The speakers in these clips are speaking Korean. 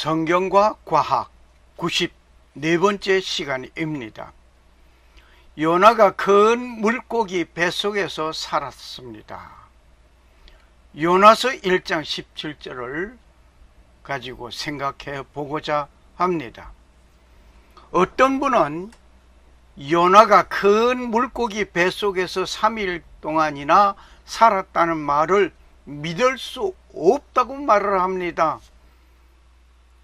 성경과 과학 94번째 시간입니다. 요나가 큰 물고기 뱃속에서 살았습니다. 요나서 1장 17절을 가지고 생각해 보고자 합니다. 어떤 분은 요나가 큰 물고기 뱃속에서 3일 동안이나 살았다는 말을 믿을 수 없다고 말을 합니다.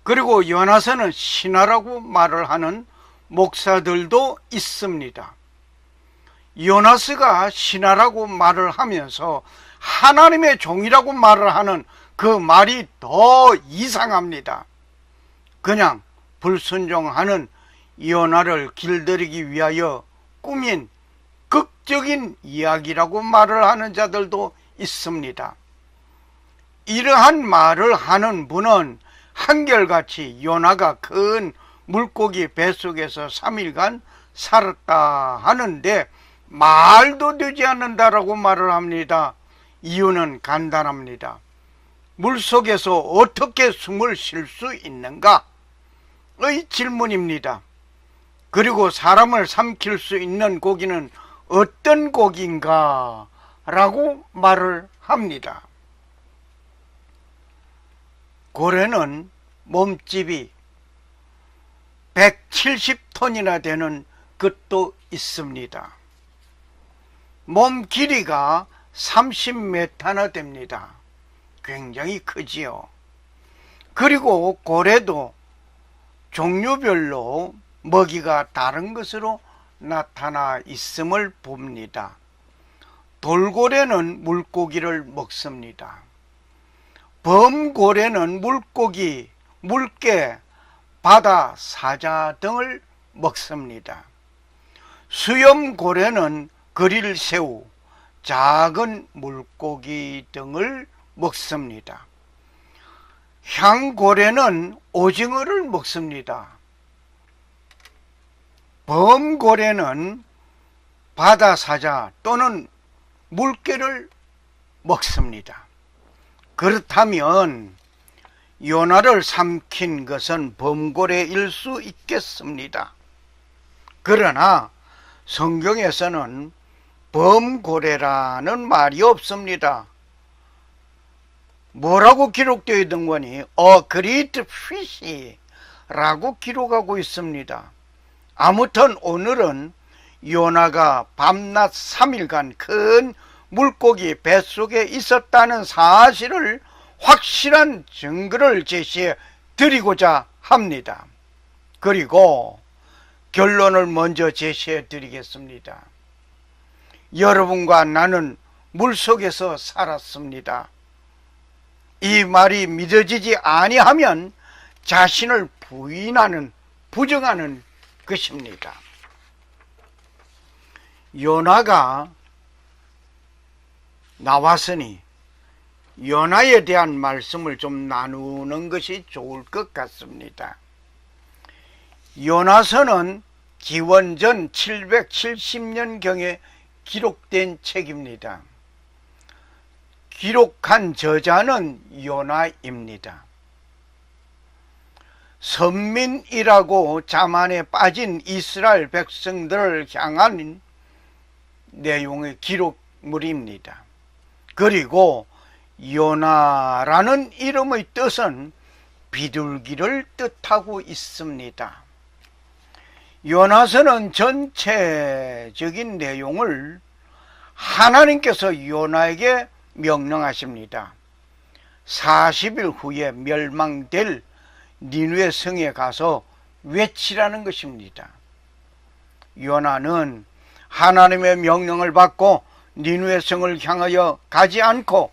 그리고 요나서는 신화라고 말을 하는 목사들도 있습니다. 요나서가 신화라고 말을 하면서 하나님의 종이라고 말을 하는 그 말이 더 이상합니다. 그냥 불순종하는 요나를 길들이기 위하여 꾸민 극적인 이야기라고 말을 하는 자들도 있습니다. 이러한 말을 하는 분은 한결같이 요나가 큰 물고기 뱃속에서 3일간 살았다 하는데 말도 되지 않는다라고 말을 합니다. 이유는 간단합니다. 물속에서 어떻게 숨을 쉴 수 있는가의 질문입니다. 그리고 사람을 삼킬 수 있는 고기는 어떤 고기인가 라고 말을 합니다. 고래는 몸집이 170톤이나 되는 것도 있습니다. 몸 길이가 30m나 됩니다. 굉장히 크지요. 그리고 고래도 종류별로 먹이가 다른 것으로 나타나 있음을 봅니다. 돌고래는 물고기를 먹습니다. 범고래는 물고기, 물개, 바다 사자 등을 먹습니다. 수염고래는 그릴새우, 작은 물고기 등을 먹습니다. 향고래는 오징어를 먹습니다. 범고래는 바다사자 또는 물개를 먹습니다. 그렇다면 요나를 삼킨 것은 범고래일 수 있겠습니다. 그러나 성경에서는 범고래라는 말이 없습니다. 뭐라고 기록되어 있던 거니? A great fish 라고 기록하고 있습니다. 아무튼 오늘은 요나가 밤낮 3일간 큰 물고기 뱃속에 있었다는 사실을 확실한 증거를 제시해 드리고자 합니다. 그리고 결론을 먼저 제시해 드리겠습니다. 여러분과 나는 물속에서 살았습니다. 이 말이 믿어지지 아니하면 자신을 부정하는 것입니다. 요나가 나왔으니 요나에 대한 말씀을 좀 나누는 것이 좋을 것 같습니다. 요나서는 기원전 770년경에 기록된 책입니다. 기록한 저자는 요나입니다. 선민이라고 자만에 빠진 이스라엘 백성들을 향한 내용의 기록물입니다. 그리고 요나라는 이름의 뜻은 비둘기를 뜻하고 있습니다. 요나서는 전체적인 내용을 하나님께서 요나에게 명령하십니다. 40일 후에 멸망될 니느웨 성에 가서 외치라는 것입니다. 요나는 하나님의 명령을 받고 니느웨 성을 향하여 가지 않고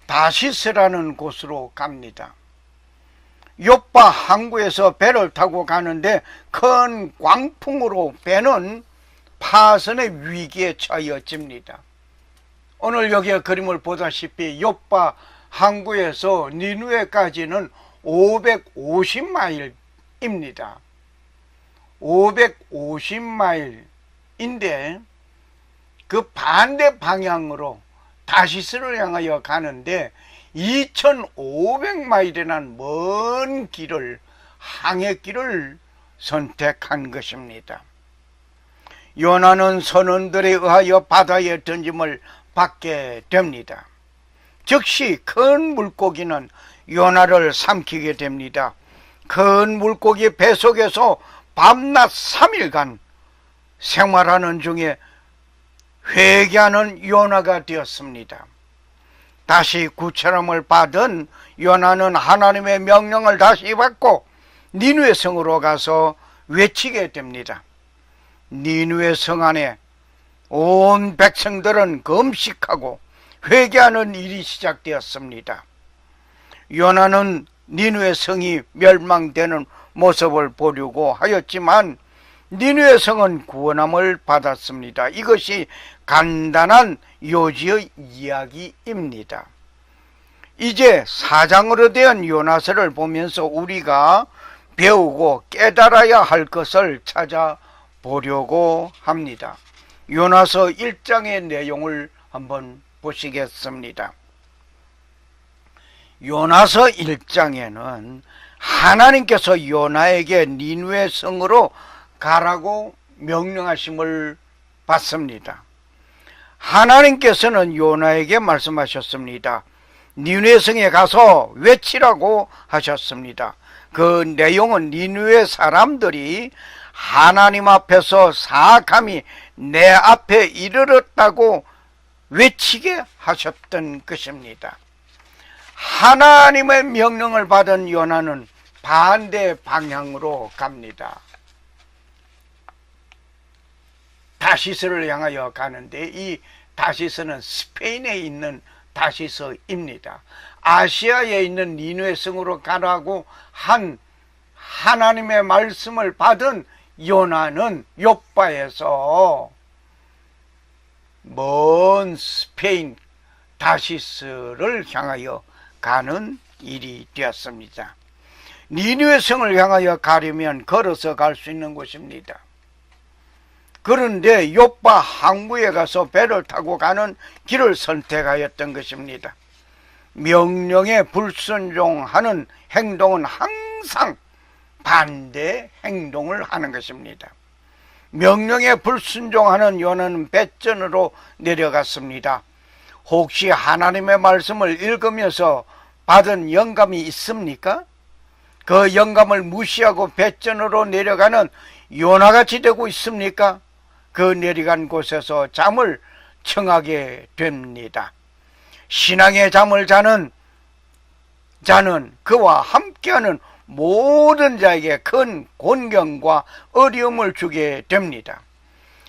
다시스라는 곳으로 갑니다. 요빠 항구에서 배를 타고 가는데 큰 광풍으로 배는 파선의 위기에 처해집니다. 오늘 여기에 그림을 보다시피 요빠 항구에서 니느웨까지는 550마일입니다. 550마일인데 그 반대 방향으로 다시스를 향하여 가는데 2500마일이라는 먼 길을, 항해길을 선택한 것입니다. 요나는 선원들에 의하여 바다에 던짐을 받게 됩니다. 즉시 큰 물고기는 요나를 삼키게 됩니다. 큰 물고기 뱃속에서 밤낮 3일간 생활하는 중에 회개하는 요나가 되었습니다. 다시 구처럼을 받은 요나는 하나님의 명령을 다시 받고 니느웨 성으로 가서 외치게 됩니다. 니느웨 성 안에 온 백성들은 금식하고 회개하는 일이 시작되었습니다. 요나는 니느웨 성이 멸망되는 모습을 보려고 하였지만 니느웨 성은 구원함을 받았습니다. 이것이 간단한 요지의 이야기입니다. 이제 사장으로 된 요나서를 보면서 우리가 배우고 깨달아야 할 것을 찾아보려고 합니다. 요나서 1장의 내용을 한번 보시겠습니다. 요나서 1장에는 하나님께서 요나에게 니느웨 성으로 가라고 명령하심을 받습니다. 하나님께서는 요나에게 말씀하셨습니다. 니느웨 성에 가서 외치라고 하셨습니다. 그 내용은 니느웨 사람들이 하나님 앞에서 사악함이 내 앞에 이르렀다고 외치게 하셨던 것입니다. 하나님의 명령을 받은 요나는 반대 방향으로 갑니다. 다시스를 향하여 가는데, 이 다시스는 스페인에 있는 다시스입니다. 아시아에 있는 니느웨 성으로 가라고 한 하나님의 말씀을 받은 요나는 요빠에서 먼 스페인 다시스를 향하여 가는 일이 되었습니다. 니느웨 성을 향하여 가려면 걸어서 갈 수 있는 곳입니다. 그런데 요빠 항구에 가서 배를 타고 가는 길을 선택하였던 것입니다. 명령에 불순종하는 행동은 항상 반대 행동을 하는 것입니다. 명령에 불순종하는 요나는 뱃전으로 내려갔습니다. 혹시 하나님의 말씀을 읽으면서 받은 영감이 있습니까? 그 영감을 무시하고 뱃전으로 내려가는 요나같이 되고 있습니까? 그 내려간 곳에서 잠을 청하게 됩니다. 신앙의 잠을 자는 자는 그와 함께하는 모든 자에게 큰 곤경과 어려움을 주게 됩니다.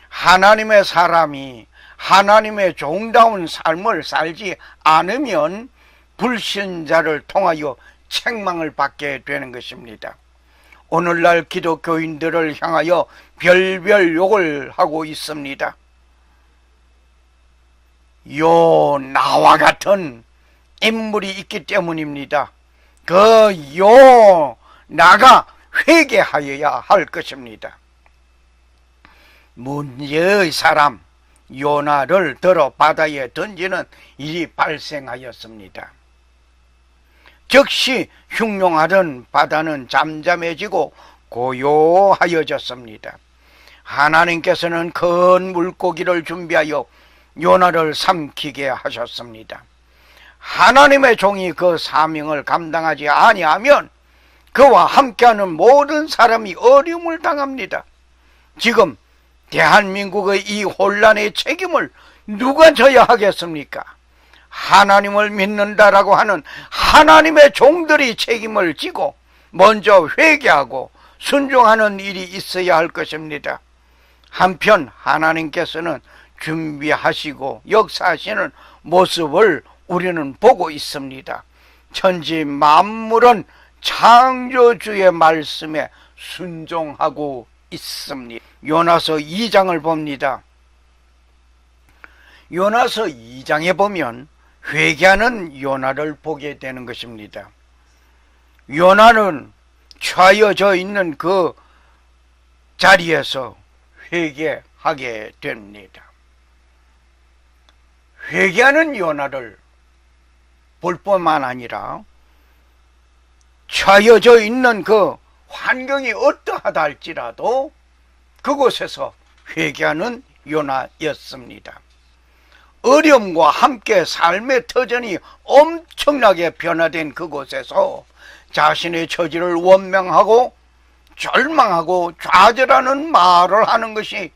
하나님의 사람이 하나님의 종다운 삶을 살지 않으면 불신자를 통하여 책망을 받게 되는 것입니다. 오늘날 기독교인들을 향하여 별별 욕을 하고 있습니다. 요나와 같은 인물이 있기 때문입니다. 그 요나가 회개하여야 할 것입니다. 문제의 사람 요나를 들어 바다에 던지는 일이 발생하였습니다. 즉시 흉룡하던 바다는 잠잠해지고 고요하여졌습니다. 하나님께서는 큰 물고기를 준비하여 요나를 삼키게 하셨습니다. 하나님의 종이 그 사명을 감당하지 아니하면 그와 함께하는 모든 사람이 어려움을 당합니다. 지금 대한민국의 이 혼란의 책임을 누가 져야 하겠습니까? 하나님을 믿는다라고 하는 하나님의 종들이 책임을 지고 먼저 회개하고 순종하는 일이 있어야 할 것입니다. 한편 하나님께서는 준비하시고 역사하시는 모습을 우리는 보고 있습니다. 천지 만물은 창조주의 말씀에 순종하고 있습니다. 요나서 2장을 봅니다. 요나서 2장에 보면 회개하는 요나를 보게 되는 것입니다. 요나는 처해져 있는 그 자리에서 회개하게 됩니다. 회개하는 요나를 볼 뿐만 아니라 처해져 있는 그 환경이 어떠하다 할지라도 그곳에서 회개하는 요나였습니다. 어려움과 함께 삶의 터전이 엄청나게 변화된 그곳에서 자신의 처지를 원망하고 절망하고 좌절하는 말을 하는 것이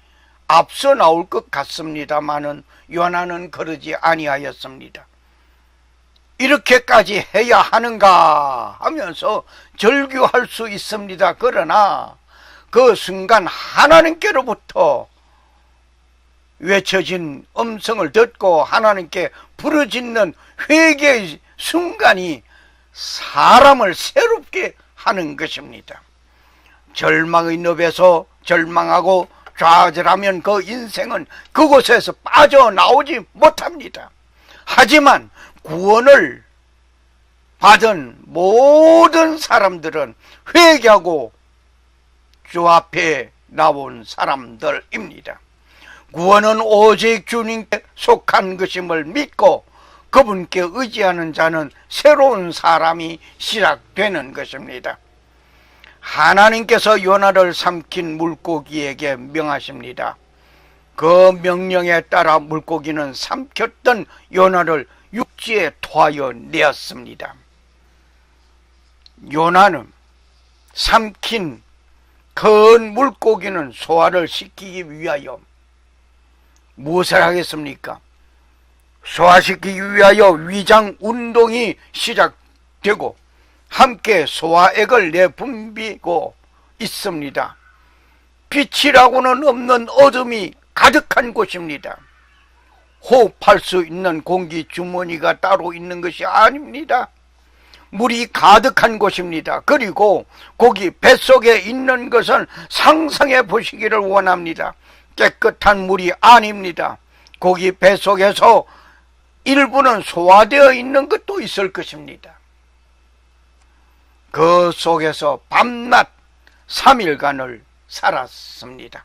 앞서 나올 것 같습니다마는 요나는 그러지 아니하였습니다. 이렇게까지 해야 하는가 하면서 절규할 수 있습니다. 그러나 그 순간 하나님께로부터 외쳐진 음성을 듣고 하나님께 부르짖는 회개의 순간이 사람을 새롭게 하는 것입니다. 절망의 늪에서 절망하고 좌절하면 그 인생은 그곳에서 빠져나오지 못합니다. 하지만 구원을 받은 모든 사람들은 회개하고 주 앞에 나온 사람들입니다. 구원은 오직 주님께 속한 것임을 믿고 그분께 의지하는 자는 새로운 사람이 시작되는 것입니다. 하나님께서 요나를 삼킨 물고기에게 명하십니다. 그 명령에 따라 물고기는 삼켰던 요나를 육지에 토하여 내었습니다. 요나는 삼킨 큰 물고기는 소화를 시키기 위하여 무엇을 하겠습니까? 소화시키기 위하여 위장 운동이 시작되고 함께 소화액을 내분비고 있습니다. 빛이라고는 없는 어둠이 가득한 곳입니다. 호흡할 수 있는 공기 주머니가 따로 있는 것이 아닙니다. 물이 가득한 곳입니다. 그리고 거기 뱃속에 있는 것은 상상해 보시기를 원합니다. 깨끗한 물이 아닙니다. 거기 뱃속에서 일부는 소화되어 있는 것도 있을 것입니다. 그 속에서 밤낮 3일간을 살았습니다.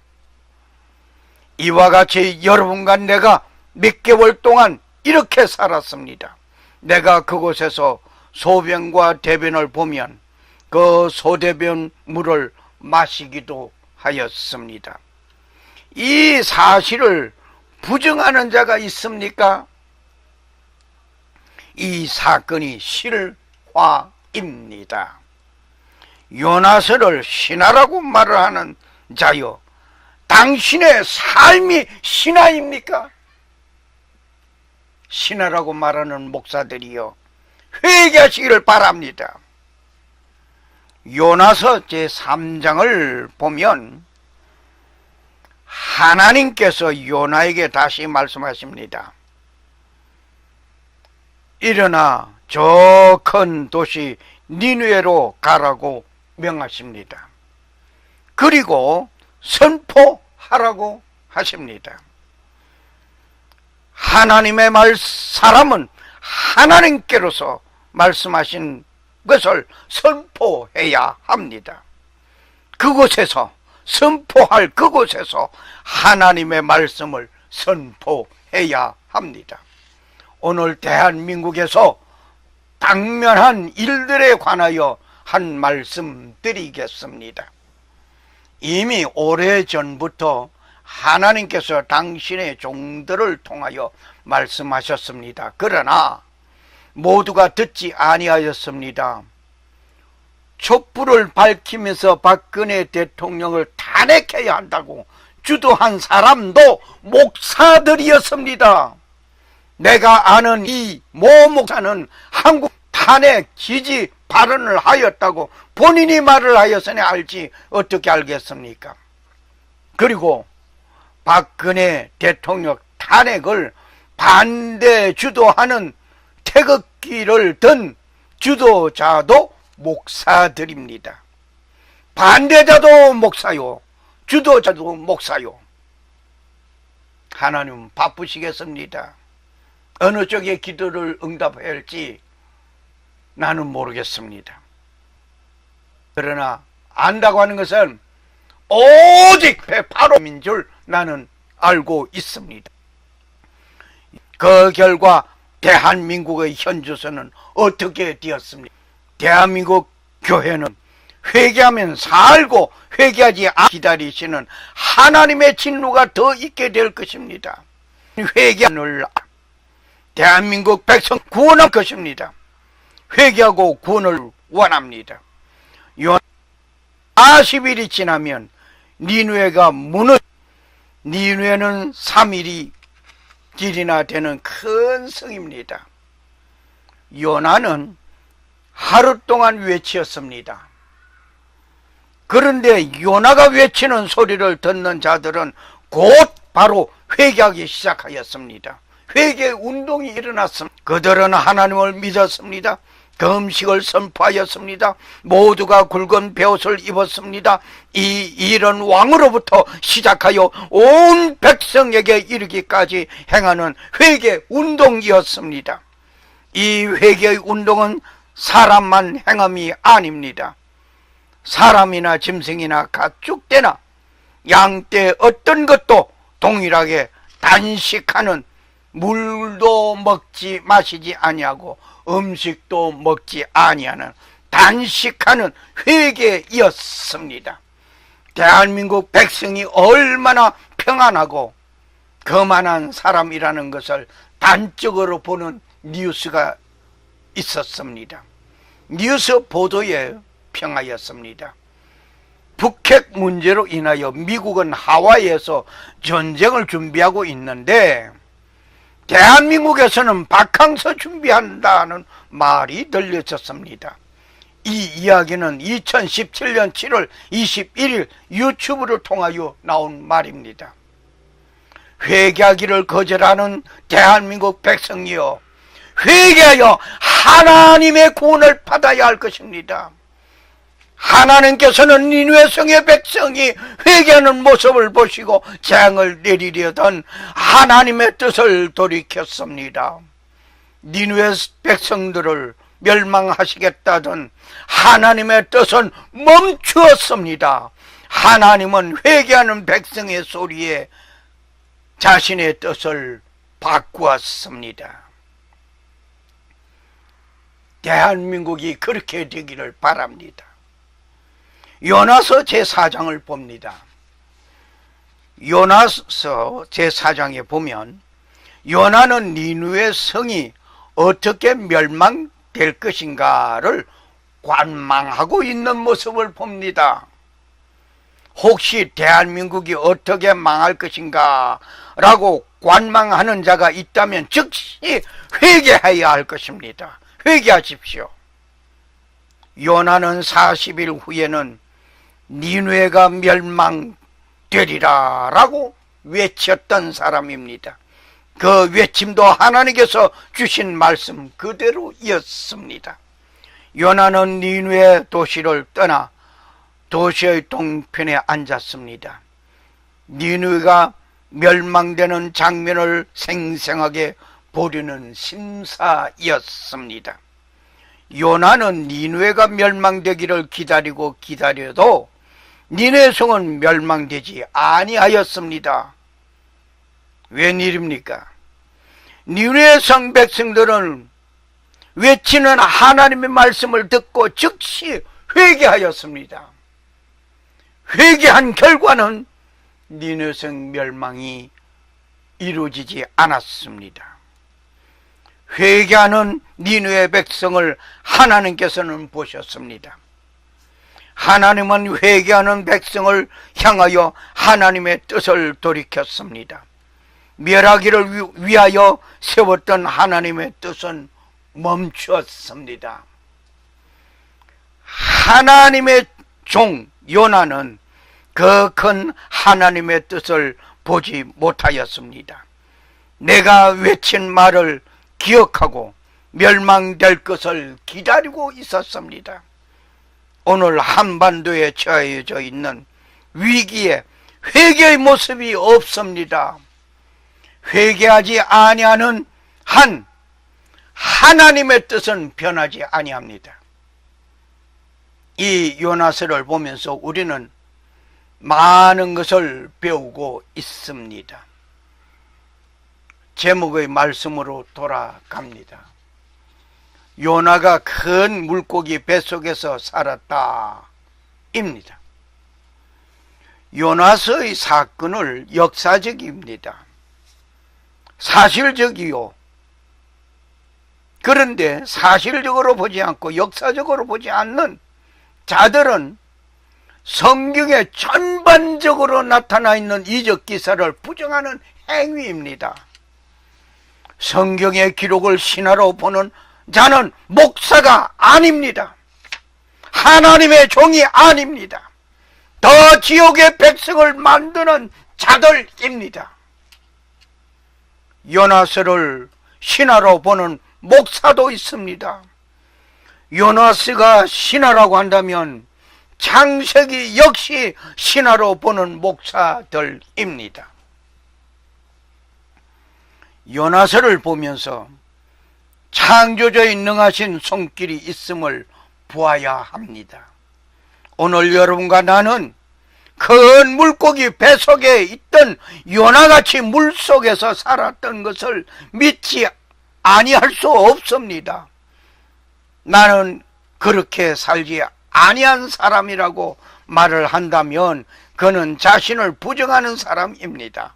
이와 같이 여러분과 내가 몇 개월 동안 이렇게 살았습니다. 내가 그곳에서 소변과 대변을 보면 그 소대변 물을 마시기도 하였습니다. 이 사실을 부정하는 자가 있습니까? 이 사건이 실화입니다. 요나서를 신하라고 말을 하는 자여, 당신의 삶이 신하입니까? 신하라고 말하는 목사들이여, 회개하시기를 바랍니다. 요나서 제3장을 보면 하나님께서 요나에게 다시 말씀하십니다. 일어나 저 큰 도시 니느웨로 가라고 명하십니다. 그리고 선포하라고 하십니다. 하나님의 사람은 하나님께로서 말씀하신 것을 선포해야 합니다. 그곳에서 선포할 그곳에서 하나님의 말씀을 선포해야 합니다. 오늘 대한민국에서 당면한 일들에 관하여 한 말씀 드리겠습니다. 이미 오래전부터 하나님께서 당신의 종들을 통하여 말씀하셨습니다. 그러나 모두가 듣지 아니하였습니다. 촛불을 밝히면서 박근혜 대통령을 탄핵해야 한다고 주도한 사람도 목사들이었습니다. 내가 아는 이 모 목사는 한국 탄핵 지지 발언을 하였다고 본인이 말을 하였으니 알지 어떻게 알겠습니까? 그리고 박근혜 대통령 탄핵을 반대 주도하는 태극기를 든 주도자도 목사들입니다. 반대자도 목사요, 주도자도 목사요. 하나님 바쁘시겠습니다. 어느 쪽에 기도를 응답해야 할지 나는 모르겠습니다. 그러나 안다고 하는 것은 오직 108호인 줄 나는 알고 있습니다. 그 결과 대한민국의 현주소는 어떻게 되었습니까? 대한민국 교회는 회개하면 살고 회개하지 않고 기다리시는 하나님의 진노가 더 있게 될 것입니다. 회개를 대한민국 백성 구원할 것입니다. 회개하고 구원을 원합니다. 40일이 지나면 니느웨가 니느웨는 3일이 길이나 되는 큰 성입니다. 요나는 하루 동안 외치었습니다. 그런데 요나가 외치는 소리를 듣는 자들은 곧 바로 회개하기 시작하였습니다. 회개 운동이 일어났습니다. 그들은 하나님을 믿었습니다. 금식을 선포하였습니다. 모두가 굵은 베옷을 입었습니다. 이 일은 왕으로부터 시작하여 온 백성에게 이르기까지 행하는 회개 운동이었습니다. 이 회개의 운동은 사람만 행함이 아닙니다. 사람이나 짐승이나 가축대나 양떼 어떤 것도 동일하게 단식하는, 물도 먹지 마시지 아니하고 음식도 먹지 아니하는 단식하는 회개였습니다. 대한민국 백성이 얼마나 평안하고 거만한 사람이라는 것을 단적으로 보는 뉴스가 있었습니다. 뉴스 보도에 평하였습니다. 북핵 문제로 인하여 미국은 하와이에서 전쟁을 준비하고 있는데 대한민국에서는 바캉스 준비한다는 말이 들려졌습니다. 이 이야기는 2017년 7월 21일 유튜브를 통하여 나온 말입니다. 회개하기를 거절하는 대한민국 백성이여, 회개하여 하나님의 구원을 받아야 할 것입니다. 하나님께서는 니느웨 성의 백성이 회개하는 모습을 보시고 재앙을 내리려던 하나님의 뜻을 돌이켰습니다. 니느웨 백성들을 멸망하시겠다던 하나님의 뜻은 멈추었습니다. 하나님은 회개하는 백성의 소리에 자신의 뜻을 바꾸었습니다. 대한민국이 그렇게 되기를 바랍니다. 요나서 제4장을 봅니다. 요나서 제4장에 보면 요나는 니느웨 성이 어떻게 멸망될 것인가를 관망하고 있는 모습을 봅니다. 혹시 대한민국이 어떻게 망할 것인가 라고 관망하는 자가 있다면 즉시 회개해야 할 것입니다. 회개하십시오. 요나는 40일 후에는 니느웨가 멸망되리라 라고 외쳤던 사람입니다. 그 외침도 하나님께서 주신 말씀 그대로였습니다. 요나는 니느웨 도시를 떠나 도시의 동편에 앉았습니다. 니느웨가 멸망되는 장면을 생생하게 보려는 심사였습니다. 요나는 니느웨가 멸망되기를 기다려도 니느웨 성은 멸망되지 아니하였습니다. 웬일입니까? 니느웨 성 백성들은 외치는 하나님의 말씀을 듣고 즉시 회개하였습니다. 회개한 결과는 니느웨 성 멸망이 이루어지지 않았습니다. 회개하는 니느웨 백성을 하나님께서는 보셨습니다. 하나님은 회개하는 백성을 향하여 하나님의 뜻을 돌이켰습니다. 멸하기를 위하여 세웠던 하나님의 뜻은 멈추었습니다. 하나님의 종 요나는 그 큰 하나님의 뜻을 보지 못하였습니다. 내가 외친 말을 기억하고 멸망될 것을 기다리고 있었습니다. 오늘 한반도에 처해져 있는 위기에 회개의 모습이 없습니다. 회개하지 아니하는 한 하나님의 뜻은 변하지 아니합니다. 이 요나서를 보면서 우리는 많은 것을 배우고 있습니다. 제목의 말씀으로 돌아갑니다. 요나가 큰 물고기 뱃속에서 살았다 입니다. 요나서의 사건을 역사적입니다. 사실적이요. 그런데 사실적으로 보지 않고 역사적으로 보지 않는 자들은 성경에 전반적으로 나타나 있는 이적 기사를 부정하는 행위입니다. 성경의 기록을 신화로 보는 자는 목사가 아닙니다. 하나님의 종이 아닙니다. 더 지옥의 백성을 만드는 자들입니다. 요나서를 신화로 보는 목사도 있습니다. 요나서가 신화라고 한다면 창세기 역시 신화로 보는 목사들입니다. 요나서를 보면서 창조주의 능하신 손길이 있음을 보아야 합니다. 오늘 여러분과 나는 큰 물고기 뱃속에 있던 요나같이 물속에서 살았던 것을 믿지 아니할 수 없습니다. 나는 그렇게 살지 아니한 사람이라고 말을 한다면 그는 자신을 부정하는 사람입니다.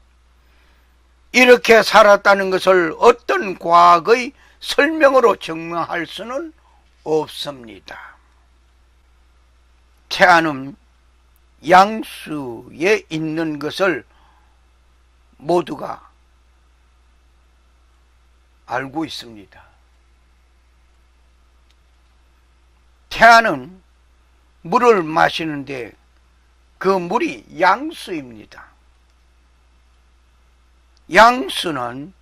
이렇게 살았다는 것을 어떤 과학의 설명으로 증명할 수는 없습니다. 태아는 양수에 있는 것을 모두가 알고 있습니다. 태아는 물을 마시는데 그 물이 양수입니다. 양수는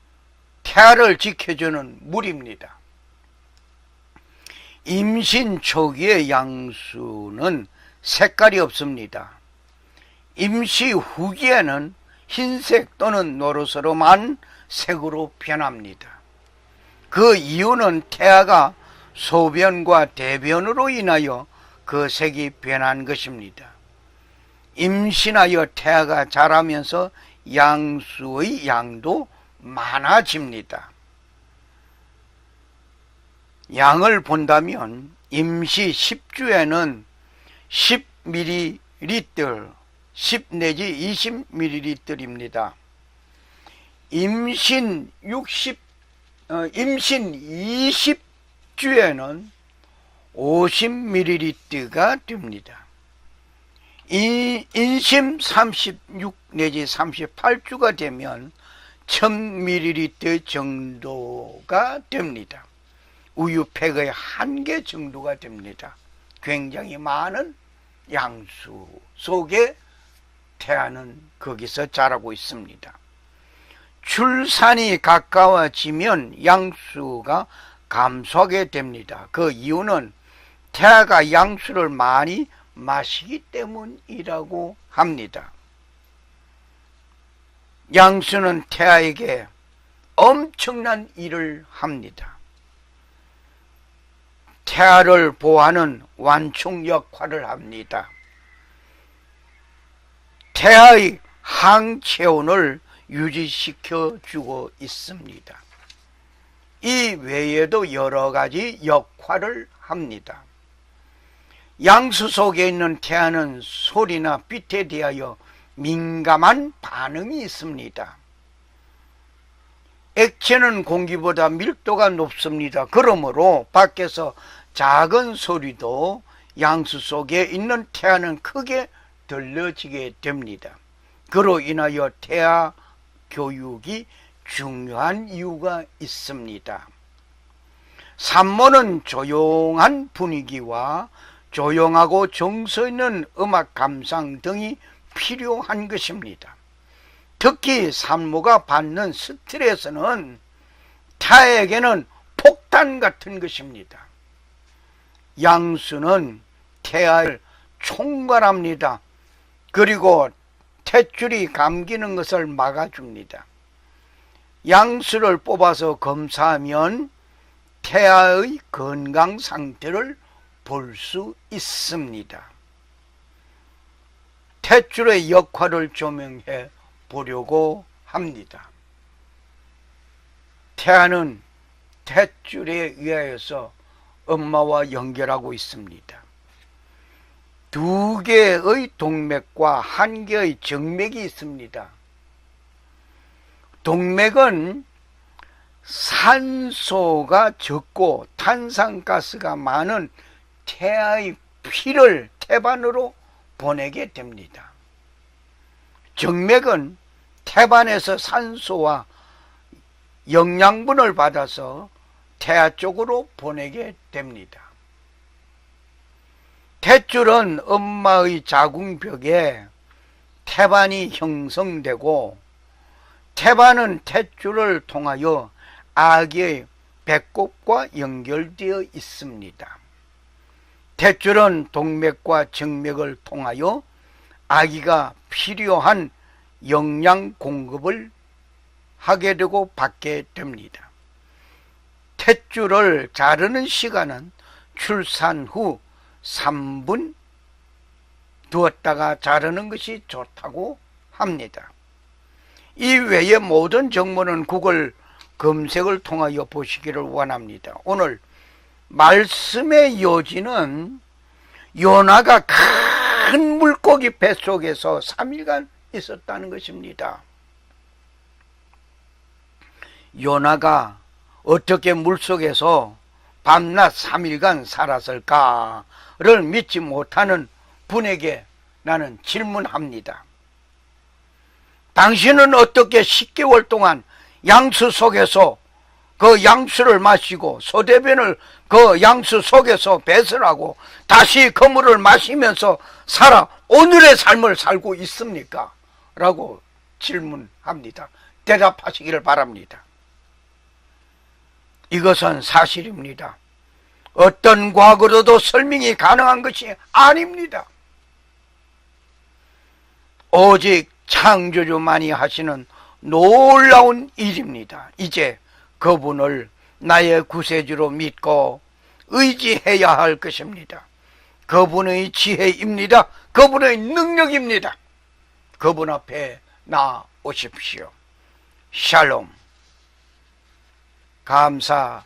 태아를 지켜주는 물입니다. 임신 초기의 양수는 색깔이 없습니다. 임시 후기에는 흰색 또는 노릇스름한 색으로 변합니다. 그 이유는 태아가 소변과 대변으로 인하여 그 색이 변한 것입니다. 임신하여 태아가 자라면서 양수의 양도 많아집니다. 양을 본다면 임시 10주에는 10ml, 10 내지 20ml입니다. 임신 20주에는 50ml가 됩니다. 인심 36 내지 38주가 되면 1000ml 정도가 됩니다. 우유팩의 1개 정도가 됩니다. 굉장히 많은 양수 속에 태아는 거기서 자라고 있습니다. 출산이 가까워지면 양수가 감소하게 됩니다. 그 이유는 태아가 양수를 많이 마시기 때문이라고 합니다. 양수는 태아에게 엄청난 일을 합니다. 태아를 보호하는 완충 역할을 합니다. 태아의 항체온을 유지시켜 주고 있습니다. 이 외에도 여러 가지 역할을 합니다. 양수 속에 있는 태아는 소리나 빛에 대하여 민감한 반응이 있습니다. 액체는 공기보다 밀도가 높습니다. 그러므로 밖에서 작은 소리도 양수 속에 있는 태아는 크게 들려지게 됩니다. 그로 인하여 태아 교육이 중요한 이유가 있습니다. 산모는 조용한 분위기와 조용하고 정서 있는 음악 감상 등이 필요한 것입니다. 특히 산모가 받는 스트레스는 태아에게는 폭탄 같은 것입니다. 양수는 태아를 총괄합니다. 그리고 탯줄이 감기는 것을 막아줍니다. 양수를 뽑아서 검사하면 태아의 건강 상태를 볼 수 있습니다. 탯줄의 역할을 조명해 보려고 합니다. 태아는 탯줄에 의하여서 엄마와 연결하고 있습니다. 두 개의 동맥과 한 개의 정맥이 있습니다. 동맥은 산소가 적고 탄산가스가 많은 태아의 피를 태반으로 보내게 됩니다. 정맥은 태반에서 산소와 영양분을 받아서 태아 쪽으로 보내게 됩니다. 탯줄은 엄마의 자궁벽에 태반이 형성되고 태반은 탯줄을 통하여 아기의 배꼽과 연결되어 있습니다. 탯줄은 동맥과 정맥을 통하여 아기가 필요한 영양 공급을 하게 되고 받게 됩니다. 탯줄을 자르는 시간은 출산 후 3분 두었다가 자르는 것이 좋다고 합니다. 이 외의 모든 정보는 구글 검색을 통하여 보시기를 원합니다. 오늘 말씀의 요지는 요나가 큰 물고기 뱃속에서 3일간 있었다는 것입니다. 요나가 어떻게 물속에서 밤낮 3일간 살았을까를 믿지 못하는 분에게 나는 질문합니다. 당신은 어떻게 10개월 동안 양수 속에서 그 양수를 마시고 소대변을 그 양수 속에서 배설하고 다시 그 물을 마시면서 살아 오늘의 삶을 살고 있습니까? 라고 질문합니다. 대답하시기를 바랍니다. 이것은 사실입니다. 어떤 과거로도 설명이 가능한 것이 아닙니다. 오직 창조주만이 하시는 놀라운 일입니다. 이제 그분을 나의 구세주로 믿고 의지해야 할 것입니다. 그분의 지혜입니다. 그분의 능력입니다. 그분 앞에 나오십시오. 샬롬. 감사합니다.